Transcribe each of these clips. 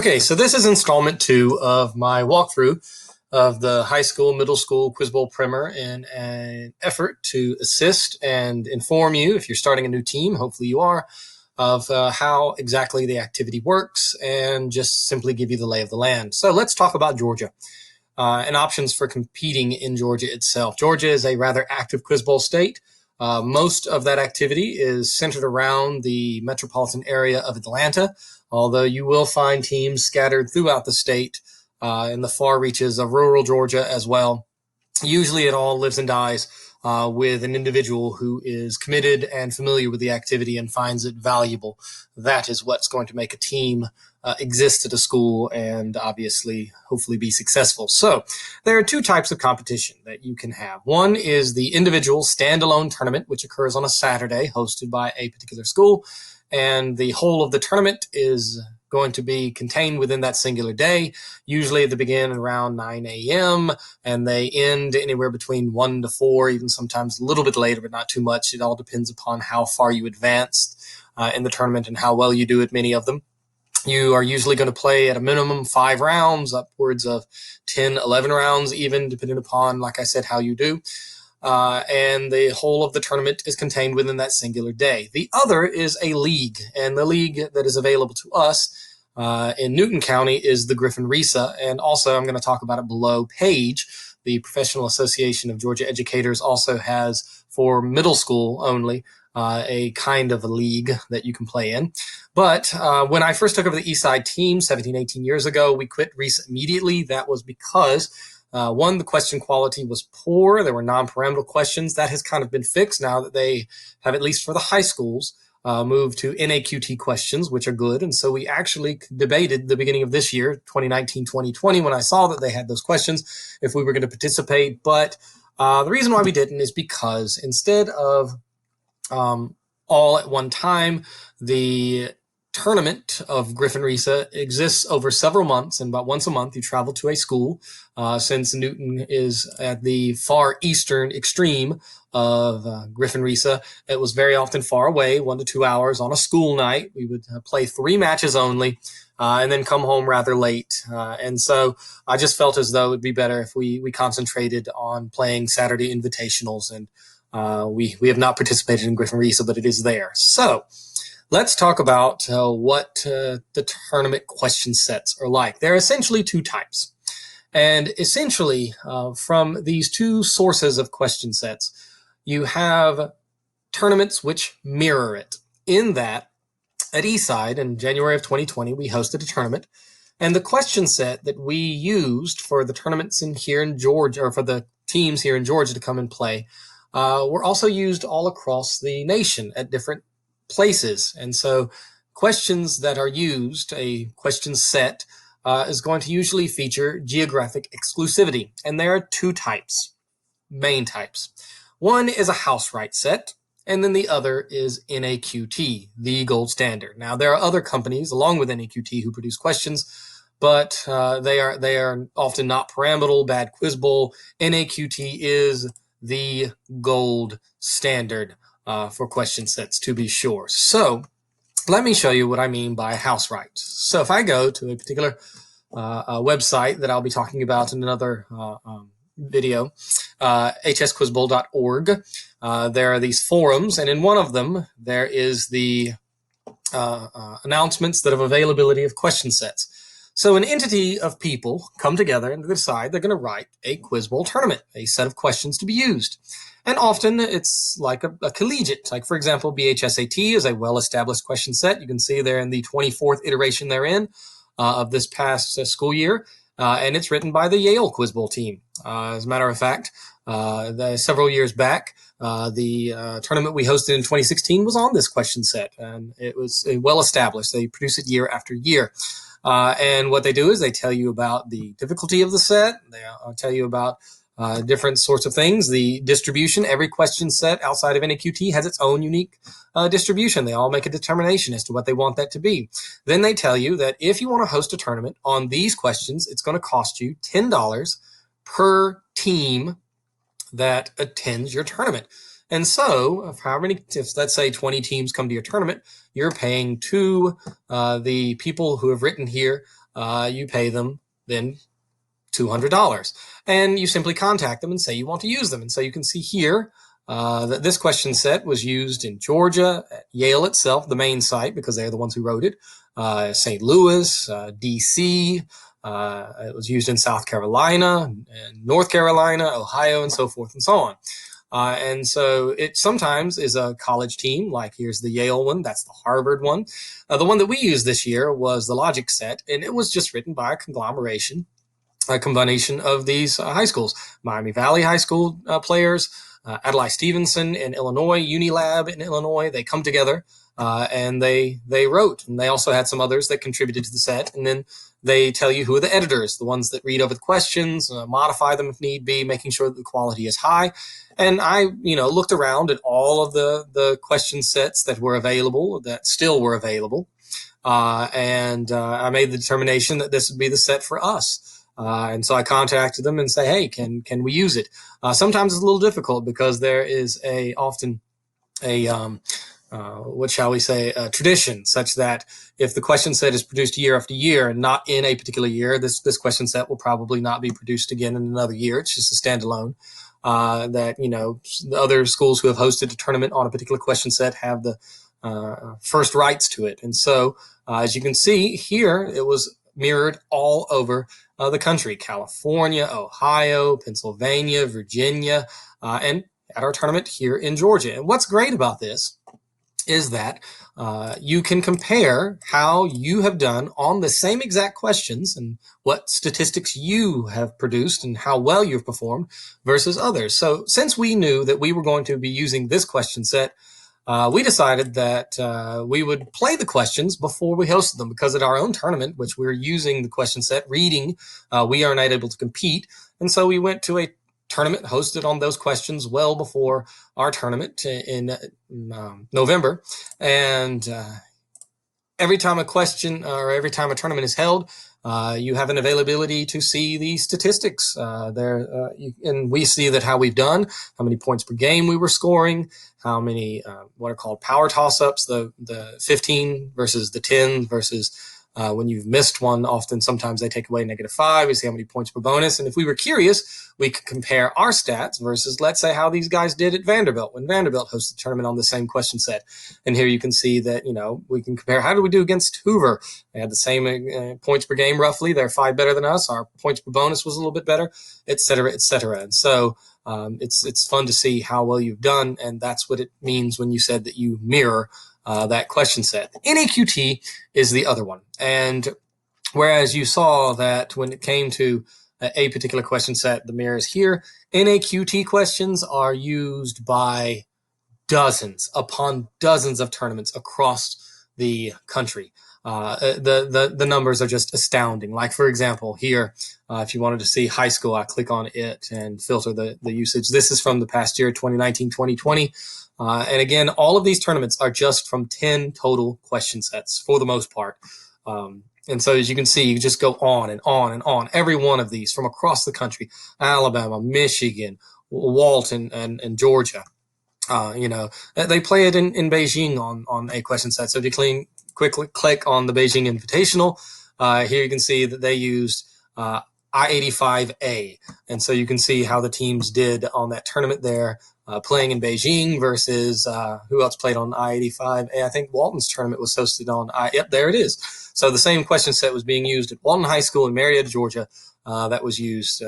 Okay, so this is installment 2 of my walkthrough of the high school, middle school Quizbowl primer in an effort to assist and inform you, if you're starting a new team, hopefully you are, of how exactly the activity works and just simply give you the lay of the land. So let's talk about Georgia and options for competing in Georgia itself. Georgia is a rather active Quizbowl state. Most of that activity is centered around the metropolitan area of Atlanta, although you will find teams scattered throughout the state in the far reaches of rural Georgia as well. Usually it all lives and dies with an individual who is committed and familiar with the activity and finds it valuable. That is what's going to make a team exist at a school and obviously hopefully be successful. So there are two types of competition that you can have. One is the individual standalone tournament, which occurs on a Saturday, hosted by a particular school, and the whole of the tournament is going to be contained within that singular day. Usually they begin around 9 a.m. and they end anywhere between 1 to 4, even sometimes a little bit later, but not too much. It all depends upon how far you advanced in the tournament and how well you do at many of them. You are usually going to play at a minimum 5 rounds, upwards of 10, 11 rounds, even depending upon, like I said, how you do. And the whole of the tournament is contained within that singular day. The other is a league, and the league that is available to us in Newton County is the Griffin-Risa, and also I'm going to talk about it below. PAGE, the Professional Association of Georgia Educators, also has, for middle school only, a kind of a league that you can play in. But when I first took over the Eastside team 17, 18 years ago, we quit Risa immediately. That was because one, the question quality was poor. There were non-pyramidal questions. That has kind of been fixed now that they have, at least for the high schools, moved to NAQT questions, which are good. And so we actually debated the beginning of this year, 2019, 2020, when I saw that they had those questions, if we were going to participate. But the reason why we didn't is because instead of all at one time, the tournament of Griffin-Risa exists over several months, and about once a month you travel to a school. Since Newton is at the far eastern extreme of Griffin-Risa, it was very often far away, 1 to 2 hours on a school night. We would play 3 matches only and then come home rather late. And so I just felt as though it would be better if we concentrated on playing Saturday invitationals, and we have not participated in Griffin-Risa, but it is there. So let's talk about what the tournament question sets are like. There are essentially 2 types. And essentially, from these 2 sources of question sets, you have tournaments which mirror it, in that at Eastside in January of 2020, we hosted a tournament. And the question set that we used for the tournaments here in Georgia, or for the teams here in Georgia to come and play, were also used all across the nation at different places. And so questions that are used, a question set, is going to usually feature geographic exclusivity. And there are 2 types, main types. One is a house right set, and then the other is NAQT, the gold standard. Now, there are other companies along with NAQT who produce questions, but they are often not pyramidal, bad Quizbowl. NAQT is the gold standard for question sets, to be sure. So let me show you what I mean by house rights. So if I go to a particular website that I'll be talking about in another video, hsquizbowl.org, there are these forums, and in one of them there is the announcements that have availability of question sets. So an entity of people come together and decide they're going to write a Quizbowl tournament, a set of questions to be used. And often it's like a collegiate, like for example, BHSAT is a well-established question set. You can see there in the 24th iteration they're in of this past school year. And it's written by the Yale Quizbowl team. As a matter of fact, several years back, the tournament we hosted in 2016 was on this question set, and it was well-established. They produce it year after year. And what they do is they tell you about the difficulty of the set. They tell you about different sorts of things. The distribution, every question set outside of NAQT has its own unique distribution. They all make a determination as to what they want that to be. Then they tell you that if you want to host a tournament on these questions, it's going to cost you $10 per team that attends your tournament. And so, if let's say 20 teams come to your tournament, you're paying to the people who have written here you pay them then $200. And you simply contact them and say you want to use them. And so you can see here that this question set was used in Georgia, at Yale itself, the main site, because they're the ones who wrote it, St. Louis, D.C., it was used in South Carolina, and North Carolina, Ohio, and so forth and so on. And so it sometimes is a college team, like here's the Yale one, that's the Harvard one. The one that we used this year was the Logic set, and it was just written by a combination of these high schools. Miami Valley High School players, Adlai Stevenson in Illinois, Unilab in Illinois, they come together and they wrote. And they also had some others that contributed to the set. And then they tell you who are the editors, the ones that read over the questions, modify them if need be, making sure that the quality is high. And I, looked around at all of the question sets that were available, that still were available. And I made the determination that this would be the set for us. And so I contacted them and say, hey, can we use it? Sometimes it's a little difficult because there is often a what shall we say, a tradition such that if the question set is produced year after year and not in a particular year, this question set will probably not be produced again in another year. It's just a standalone. That, the other schools who have hosted a tournament on a particular question set have the first rights to it. And so, as you can see here, it was mirrored all over the country: California, Ohio, Pennsylvania, Virginia, and at our tournament here in Georgia. And what's great about this is that you can compare how you have done on the same exact questions and what statistics you have produced and how well you've performed versus others. So since we knew that we were going to be using this question set, we decided that we would play the questions before we hosted them, because at our own tournament, which we're using the question set, reading, we are not able to compete. And so we went to a tournament hosted on those questions well before our tournament in November. And every time a question or every time a tournament is held, you have an availability to see the statistics there, and we see that how we've done, how many points per game we were scoring, how many what are called power toss-ups, the 15 versus the 10 versus when you've missed one, often sometimes they take away -5. We see how many points per bonus. And if we were curious, we could compare our stats versus, let's say, how these guys did at Vanderbilt when Vanderbilt hosted the tournament on the same question set. And here you can see that, we can compare how did we do against Hoover. They had the same points per game roughly. They're 5 better than us. Our points per bonus was a little bit better, et cetera, et cetera. And so it's fun to see how well you've done. And that's what it means when you said that you mirror that question set. NAQT is the other one. And whereas you saw that when it came to a particular question set, the mirrors here, NAQT questions are used by dozens upon dozens of tournaments across the country. The numbers are just astounding. Like, for example, here, if you wanted to see high school, I click on it and filter the usage. This is from the past year, 2019, 2020. And again, all of these tournaments are just from 10 total question sets for the most part. And so as you can see, you just go on and on and on. Every one of these from across the country: Alabama, Michigan, Walton, and Georgia. They play it in Beijing on a question set. So if you quickly click on the Beijing Invitational, here you can see that they used I-85A. And so you can see how the teams did on that tournament there, playing in Beijing versus who else played on I-85A. I think Walton's tournament was hosted on yep, there it is. So the same question set was being used at Walton High School in Marietta, Georgia. That was used.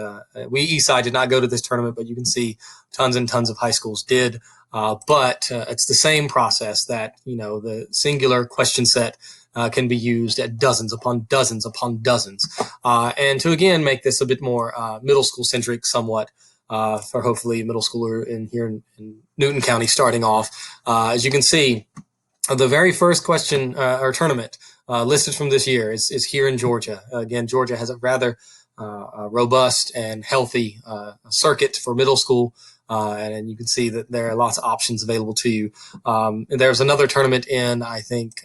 We, Eastside, did not go to this tournament, but you can see tons and tons of high schools did. But it's the same process that, the singular question set can be used at dozens upon dozens upon dozens. And to, again, make this a bit more middle school centric somewhat, for hopefully middle schooler here in Newton County starting off. As you can see, the very first question or tournament listed from this year is here in Georgia. Again, Georgia has a rather robust and healthy circuit for middle school. And you can see that there are lots of options available to you. There's another tournament in, I think,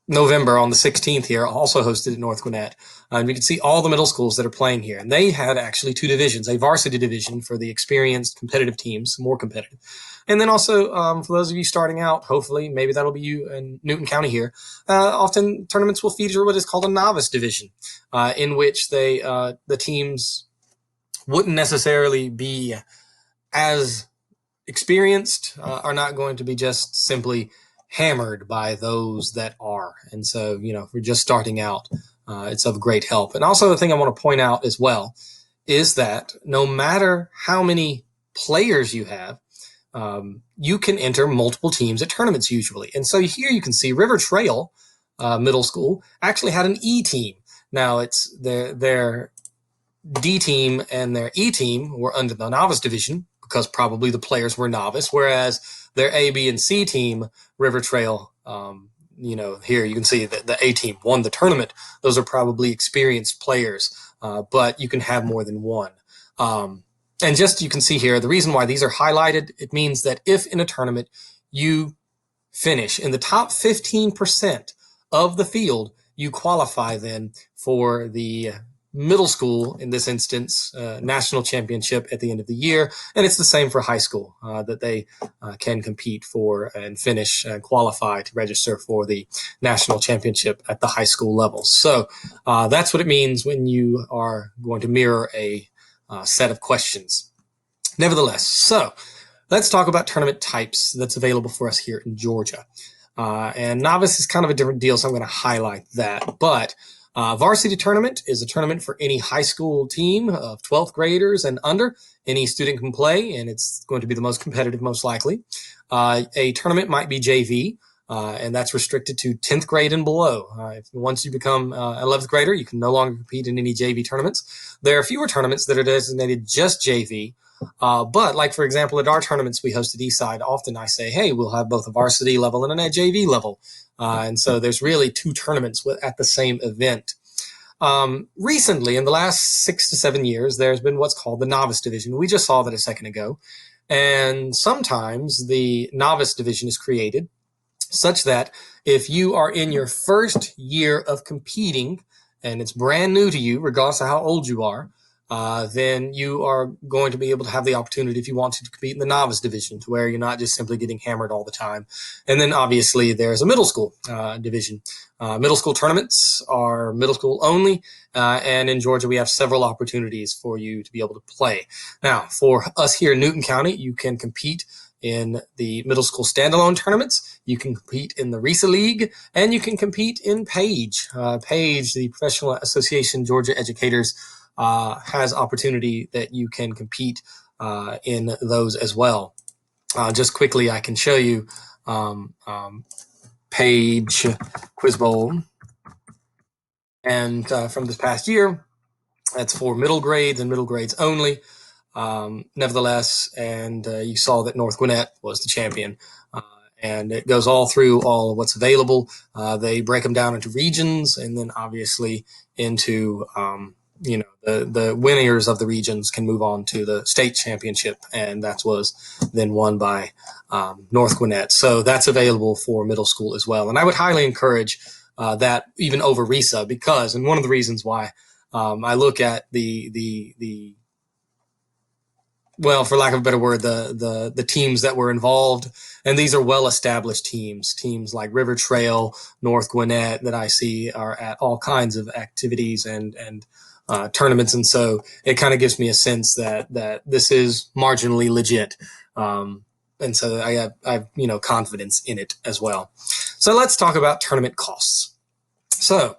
November on the 16th here, also hosted at North Gwinnett. And we can see all the middle schools that are playing here. And they had actually two divisions, a varsity division for the experienced competitive teams, more competitive. And then also, for those of you starting out, hopefully, maybe that'll be you in Newton County here, often tournaments will feature what is called a novice division, in which the teams wouldn't necessarily be as experienced, are not going to be just simply hammered by those that are. And so, if we're just starting out, it's of great help. And also, the thing I want to point out as well is that no matter how many players you have, you can enter multiple teams at tournaments usually. And so here you can see River Trail Middle School actually had an E team. Now it's their D team and their E team were under the novice division because probably the players were novice, whereas their A, B, and C team, River Trail, here you can see that the A team won the tournament. Those are probably experienced players, but you can have more than one. And just you can see here, the reason why these are highlighted, it means that if in a tournament you finish in the top 15% of the field, you qualify then for the middle school, in this instance, national championship at the end of the year. And it's the same for high school, that they can compete for and finish and qualify to register for the national championship at the high school level. So that's what it means when you are going to mirror a set of questions. Nevertheless, so let's talk about tournament types that's available for us here in Georgia. And novice is kind of a different deal, so I'm going to highlight that. But varsity tournament is a tournament for any high school team of 12th graders and under. Any student can play, and it's going to be the most competitive, most likely. A tournament might be JV, and that's restricted to 10th grade and below. Once you become 11th grader, you can no longer compete in any JV tournaments. There are fewer tournaments that are designated just JV. But like, for example, at our tournaments we host at Eastside, often I say, hey, we'll have both a varsity level and a JV level. And so there's really two tournaments at the same event. Recently, in the last 6 to 7 years, there's been what's called the novice division. We just saw that a second ago. And sometimes the novice division is created such that if you are in your first year of competing and it's brand new to you, regardless of how old you are, then you are going to be able to have the opportunity, if you want to compete in the novice division, to where you're not just simply getting hammered all the time. And then obviously there's a middle school division. Middle school tournaments are middle school only, and in Georgia we have several opportunities for you to be able to play. Now, for us here in Newton County, you can compete in the middle school standalone tournaments, you can compete in the RISA League, and you can compete in PAGE. PAGE, the Professional Association Georgia Educators, has opportunity that you can compete in those as well. Just quickly, I can show you PAGE Quizbowl, and from this past year, that's for middle grades and middle grades only. Nevertheless, and you saw that North Gwinnett was the champion. And it goes all through all of what's available. They break them down into regions, and then obviously into the winners of the regions can move on to the state championship, and that was then won by North Gwinnett. So that's available for middle school as well. And I would highly encourage that even over RISA, because, and one of the reasons why I look at well, for lack of a better word, the teams that were involved, and these are well-established teams like River Trail, North Gwinnett, that I see are at all kinds of activities and tournaments, and so it kind of gives me a sense that this is marginally legit, and so I have confidence in it as well. So let's talk about tournament costs. So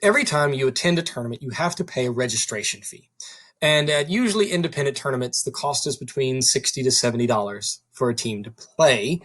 every time you attend a tournament, you have to pay a registration fee. And at usually independent tournaments, the cost is between $60 to $70 for a team to play,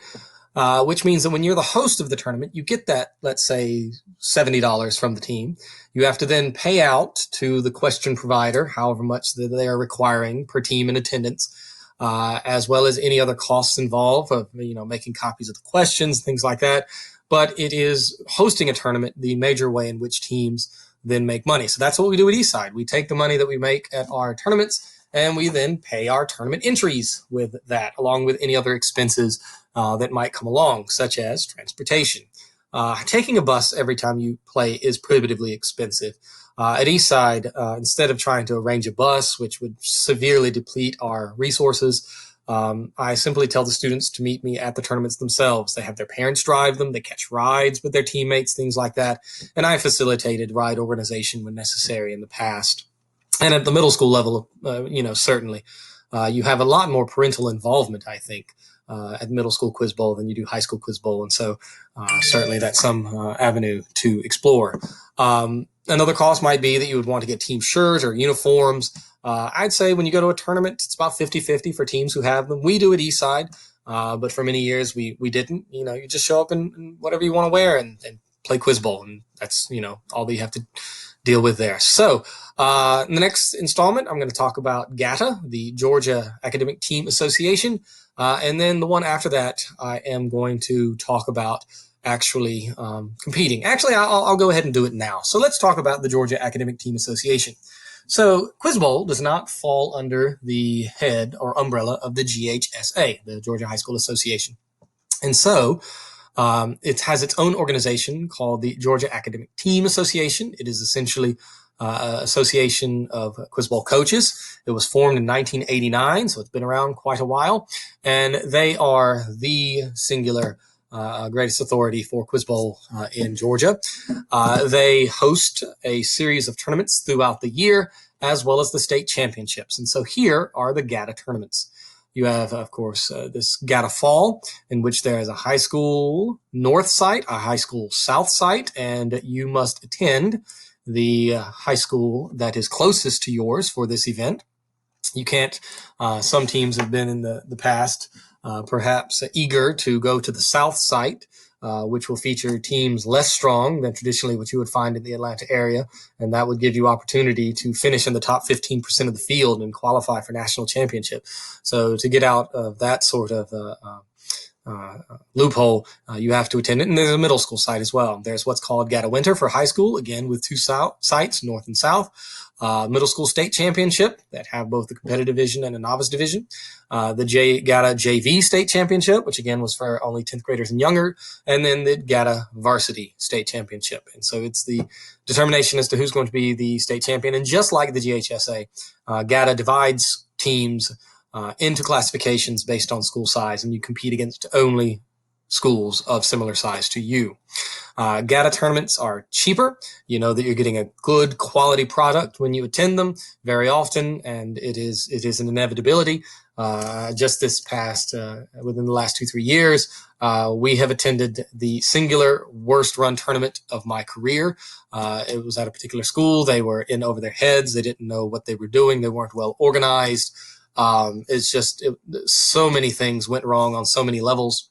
which means that when you're the host of the tournament, you get that, let's say, $70 from the team. You have to then pay out to the question provider, however much that they are requiring per team in attendance, as well as any other costs involved of making copies of the questions, things like that. But it is hosting a tournament the major way in which teams then make money. So that's what we do at Eastside. We take the money that we make at our tournaments and we then pay our tournament entries with that, along with any other expenses that might come along, such as transportation. taking a bus every time you play is prohibitively expensive. At Eastside, instead of trying to arrange a bus, which would severely deplete our resources, I simply tell the students to meet me at the tournaments themselves. They have their parents drive them, they catch rides with their teammates, things like that. And I facilitated ride organization when necessary in the past. And at the middle school level, certainly, you have a lot more parental involvement, I think, at middle school quiz bowl than you do high school quiz bowl. And so certainly that's some avenue to explore. Another cost might be that you would want to get team shirts or uniforms. I'd say when you go to a tournament, it's about 50-50 for teams who have them. We do at Eastside, but for many years we didn't. You just show up in whatever you want to wear and play quiz bowl. And that's, all that you have to deal with there. So in the next installment, I'm going to talk about GATA, the Georgia Academic Team Association. And then the one after that, I am going to talk about actually competing. Actually, I'll go ahead and do it now. So let's talk about the Georgia Academic Team Association. So Quizbowl does not fall under the head or umbrella of the GHSA, the Georgia High School Association. And so it has its own organization called the Georgia Academic Team Association. It is essentially an association of Quiz Bowl coaches. It was formed in 1989, so it's been around quite a while. And they are the singular greatest authority for Quiz Bowl in Georgia. They host a series of tournaments throughout the year, as well as the state championships. And so here are the GATA tournaments. You have, of course, this GATA Fall, in which there is a high school north site, a high school south site, and you must attend the high school that is closest to yours for this event. You can't, some teams have been in the past perhaps eager to go to the south site, which will feature teams less strong than traditionally what you would find in the Atlanta area. And that would give you opportunity to finish in the top 15% of the field and qualify for national championship. So to get out of that sort of loophole, you have to attend it. And there's a middle school site as well. There's what's called GATA Winter for high school, again, with two sites, north and south. Middle school state championship that have both the competitive division and a novice division. The GATA JV state championship, which again was for only 10th graders and younger. And then the GATA varsity state championship. And so it's the determination as to who's going to be the state champion. And just like the GHSA, GATA divides teams into classifications based on school size, and you compete against only schools of similar size to you. GATA tournaments are cheaper. You know that you're getting a good quality product when you attend them very often, and it is an inevitability. Just this past, within the last 2-3 years, we have attended the singular worst run tournament of my career. It was at a particular school. They were in over their heads. They didn't know what they were doing. They weren't well organized. So many things went wrong on so many levels.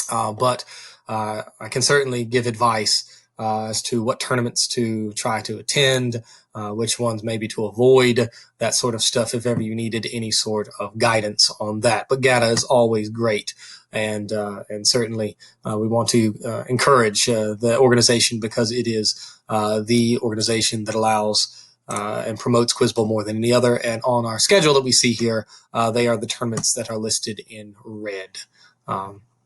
But I can certainly give advice as to what tournaments to try to attend, which ones maybe to avoid, that sort of stuff, if ever you needed any sort of guidance on that. But GATA is always great. And certainly we want to encourage the organization because it is the organization that allows and promotes Quiz Bowl more than any other. And on our schedule that we see here, they are the tournaments that are listed in red.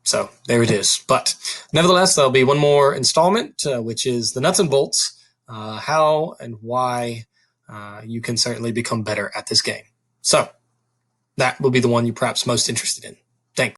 So there it is. But nevertheless, there'll be one more installment, which is the nuts and bolts, how and why you can certainly become better at this game. So that will be the one you're perhaps most interested in.